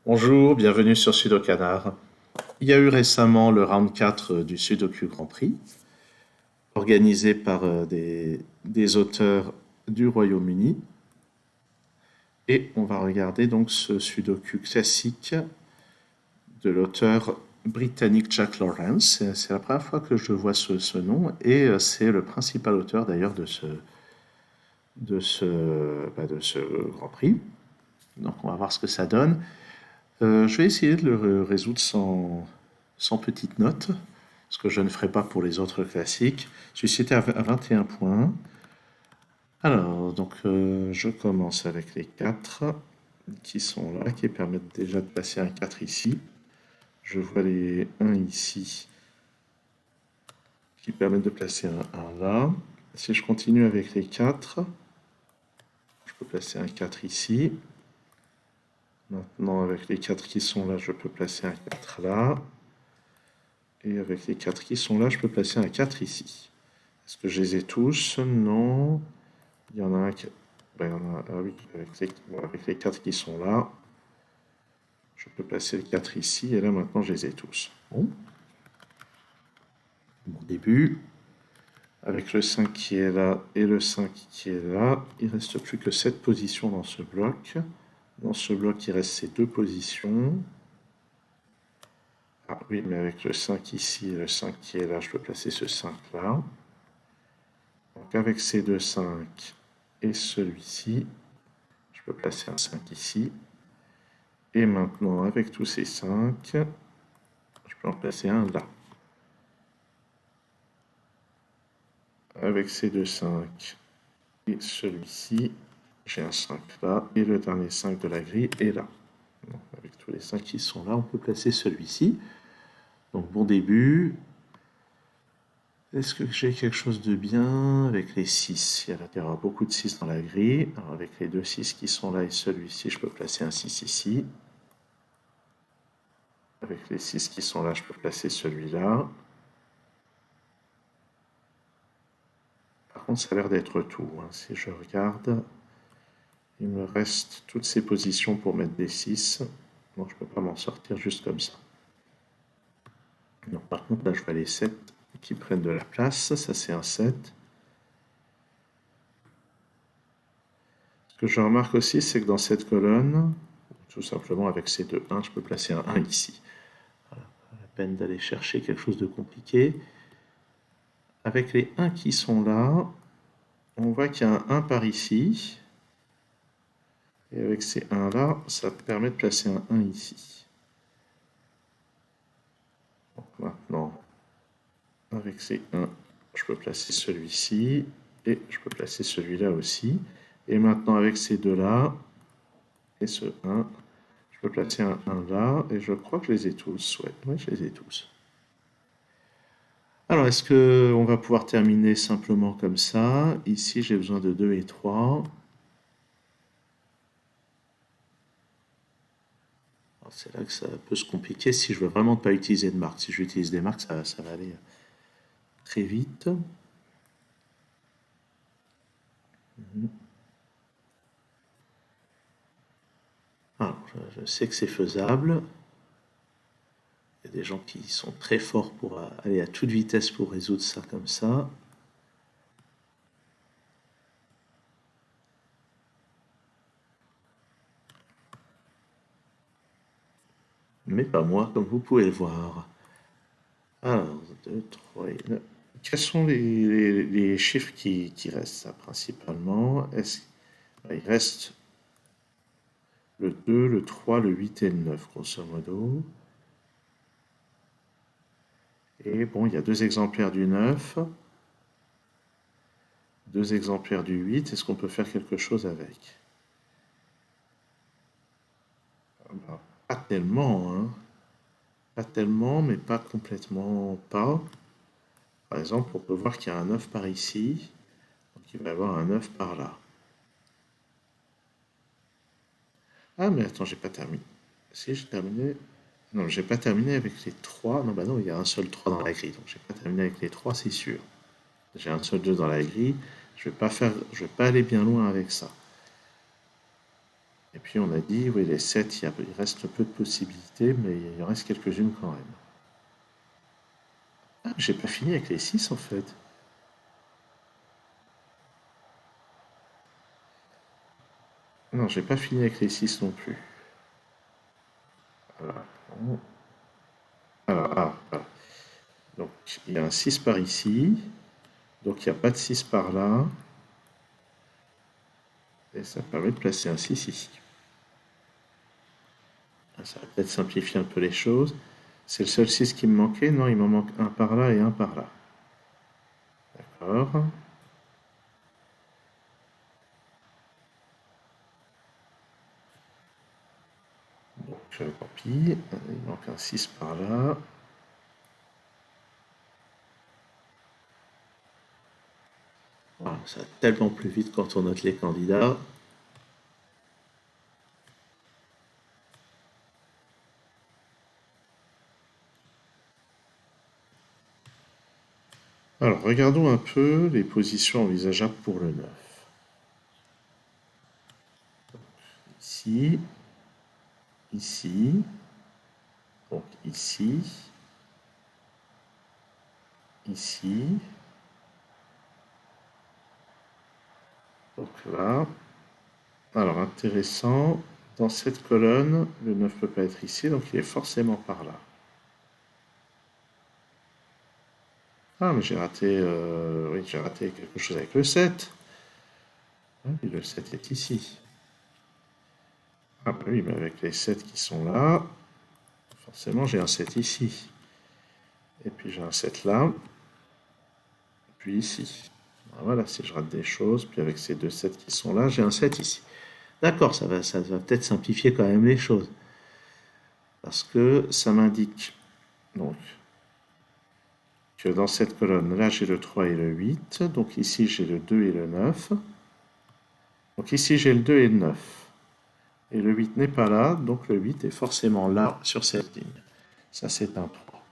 Bonjour, bienvenue sur Sudokanar. Il y a eu récemment le round 4 du Sudoku Grand Prix, organisé par des auteurs du Royaume-Uni. Et on va regarder donc ce Sudoku classique de l'auteur britannique Jack Lawrence. C'est la première fois que je vois ce nom et c'est le principal auteur d'ailleurs de ce Grand Prix. Donc on va voir ce que ça donne. Je vais essayer de le résoudre sans petite note, ce que je ne ferai pas pour les autres classiques. Celui-ci était à 21 points. Alors, donc, je commence avec les 4 qui sont là, qui permettent déjà de placer un 4 ici. Je vois les 1 ici, qui permettent de placer un 1 là. Si je continue avec les 4, je peux placer un 4 ici. Maintenant, avec les 4 qui sont là, je peux placer un 4 là. Et avec les 4 qui sont là, je peux placer un 4 ici. Est-ce que je les ai tous? Non. Il y en a un qui... Ben, il y en a... Ah oui, avec les 4 qui sont là, je peux placer le 4 ici. Et là, maintenant, je les ai tous. Bon. Bon début. Avec le 5 qui est là et le 5 qui est là, il ne reste plus que 7 positions dans ce bloc. Dans ce bloc, il reste ces 2 positions. Ah oui, mais avec le 5 ici et le 5 qui est là, je peux placer ce 5 là. Donc avec ces deux 5 et celui-ci, je peux placer un 5 ici. Et maintenant, avec tous ces 5, je peux en placer un là. Avec ces deux 5 et celui-ci, j'ai un 5 là. Et le dernier 5 de la grille est là. Donc, avec tous les 5 qui sont là, on peut placer celui-ci. Donc bon début. Est-ce que j'ai quelque chose de bien avec les 6? Il y aura beaucoup de 6 dans la grille. Alors avec les deux 6 qui sont là et celui-ci, je peux placer un 6 ici. Avec les 6 qui sont là, je peux placer celui-là. Par contre, ça a l'air d'être tout. Si je regarde, il me reste toutes ces positions pour mettre des 6. Donc je ne peux pas m'en sortir juste comme ça. Donc, par contre, là, je vois les 7 qui prennent de la place. Ça, c'est un 7. Ce que je remarque aussi, c'est que dans cette colonne, tout simplement avec ces deux 1, je peux placer un 1 ici. Voilà, pas la peine d'aller chercher quelque chose de compliqué. Avec les 1 qui sont là, on voit qu'il y a un 1 par ici. Et avec ces 1 là, ça permet de placer un 1 ici. Donc maintenant, avec ces 1, je peux placer celui-ci. Et je peux placer celui-là aussi. Et maintenant, avec ces deux-là, et ce 1, je peux placer un 1 là. Et je crois que je les ai tous. Ouais, ouais, je les ai tous. Alors, est-ce qu'on va pouvoir terminer simplement comme ça? Ici, j'ai besoin de 2 et 3. C'est là que ça peut se compliquer si je veux vraiment ne pas utiliser de marque. Si j'utilise des marques, ça va aller très vite. Alors, je sais que c'est faisable. Il y a des gens qui sont très forts pour aller à toute vitesse pour résoudre ça comme ça. Mais pas moi, comme vous pouvez le voir. Alors, 2, 3 et 9. Quels sont les chiffres qui restent, ça, principalement? Il reste le 2, le 3, le 8 et le 9, grosso modo. Et bon, il y a 2 exemplaires du 9, 2 exemplaires du 8. Est-ce qu'on peut faire quelque chose avec? Ben, pas tellement, hein. Pas tellement, mais pas complètement pas. Par exemple, on peut voir qu'il y a un 9 par ici, donc il va y avoir un 9 par là. Ah, mais attends, j'ai pas terminé. Si, j'ai terminé. Non, j'ai pas terminé avec les 3. Non, bah non, il y a un seul 3 dans la grille, donc j'ai pas terminé avec les 3, c'est sûr. J'ai un seul 2 dans la grille. Je vais pas aller bien loin avec ça. Et puis on a dit, oui, les 7, il reste peu de possibilités, mais il en reste quelques-unes quand même. Ah, j'ai pas fini avec les 6 en fait. Non, j'ai pas fini avec les 6 non plus. Voilà. Voilà. Donc il y a un 6 par ici. Donc il n'y a pas de 6 par là. Et ça permet de placer un 6 ici. Ça va peut-être simplifier un peu les choses. C'est le seul 6 qui me manquait. Non, il m'en manque un par là et un par là. D'accord. Donc je copie. Il manque un 6 par là. Voilà, ça va tellement plus vite quand on note les candidats. Alors, regardons un peu les positions envisageables pour le 9. Ici, ici, donc ici, ici, donc là. Alors, intéressant, dans cette colonne, le 9 ne peut pas être ici, donc il est forcément par là. Ah, mais j'ai raté, oui, j'ai raté quelque chose avec le 7. Ah oui, le 7 est ici. Ah bah oui, mais avec les 7 qui sont là, forcément j'ai un 7 ici. Et puis j'ai un 7 là, puis ici. Voilà, si je rate des choses, puis avec ces deux 7 qui sont là, j'ai un 7 ici. D'accord, ça va peut-être simplifier quand même les choses. Parce que ça m'indique donc que dans cette colonne, là j'ai le 3 et le 8. Donc ici j'ai le 2 et le 9. Donc ici j'ai le 2 et le 9. Et le 8 n'est pas là, donc le 8 est forcément là sur cette ligne. Ça c'est un 3.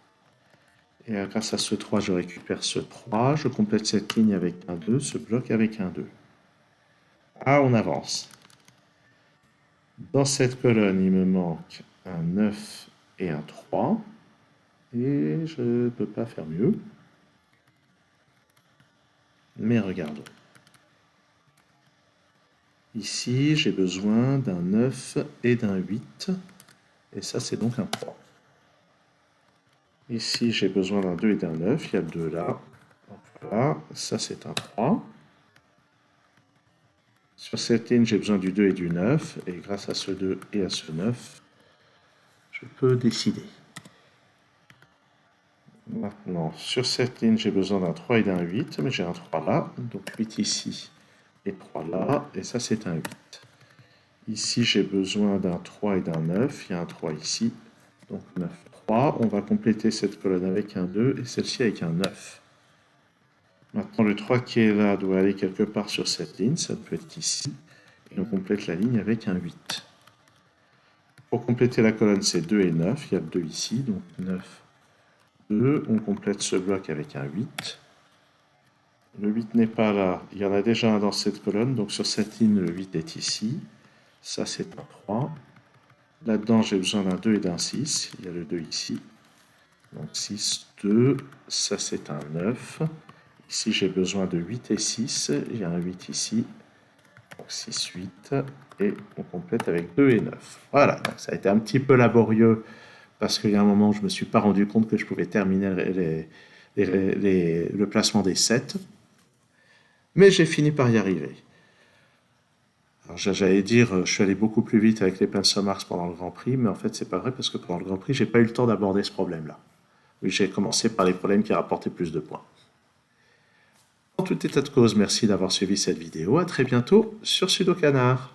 Et grâce à ce 3, je récupère ce 3. Je complète cette ligne avec un 2, ce bloc avec un 2. Ah, on avance. Dans cette colonne, il me manque un 9 et un 3. Et je ne peux pas faire mieux. Mais regardons. Ici, j'ai besoin d'un 9 et d'un 8. Et ça, c'est donc un 3. Ici, j'ai besoin d'un 2 et d'un 9. Il y a le 2 là. Donc voilà, ça c'est un 3. Sur cette ligne, j'ai besoin du 2 et du 9. Et grâce à ce 2 et à ce 9, je peux décider. Maintenant, sur cette ligne, j'ai besoin d'un 3 et d'un 8. Mais j'ai un 3 là. Donc 8 ici et 3 là. Et ça, c'est un 8. Ici, j'ai besoin d'un 3 et d'un 9. Il y a un 3 ici. Donc 9, 3. On va compléter cette colonne avec un 2 et celle-ci avec un 9. Maintenant, le 3 qui est là doit aller quelque part sur cette ligne. Ça peut être ici. Et on complète la ligne avec un 8. Pour compléter la colonne, c'est 2 et 9. Il y a le 2 ici. Donc 9, 2. On complète ce bloc avec un 8. Le 8 n'est pas là. Il y en a déjà un dans cette colonne. Donc sur cette ligne, le 8 est ici. Ça, c'est un 3. Là-dedans, j'ai besoin d'un 2 et d'un 6. Il y a le 2 ici. Donc 6, 2. Ça, c'est un 9. Ici, j'ai besoin de 8 et 6. Il y a un 8 ici. Donc 6, 8. Et on complète avec 2 et 9. Voilà, donc ça a été un petit peu laborieux parce qu'il y a un moment où je ne me suis pas rendu compte que je pouvais terminer le placement des 7. Mais j'ai fini par y arriver. Alors j'allais dire, je suis allé beaucoup plus vite avec les Pencil Marks pendant le Grand Prix, mais en fait c'est pas vrai parce que pendant le Grand Prix, j'ai pas eu le temps d'aborder ce problème-là. Oui, j'ai commencé par les problèmes qui rapportaient plus de points. En tout état de cause, merci d'avoir suivi cette vidéo. À très bientôt sur Sudokanar.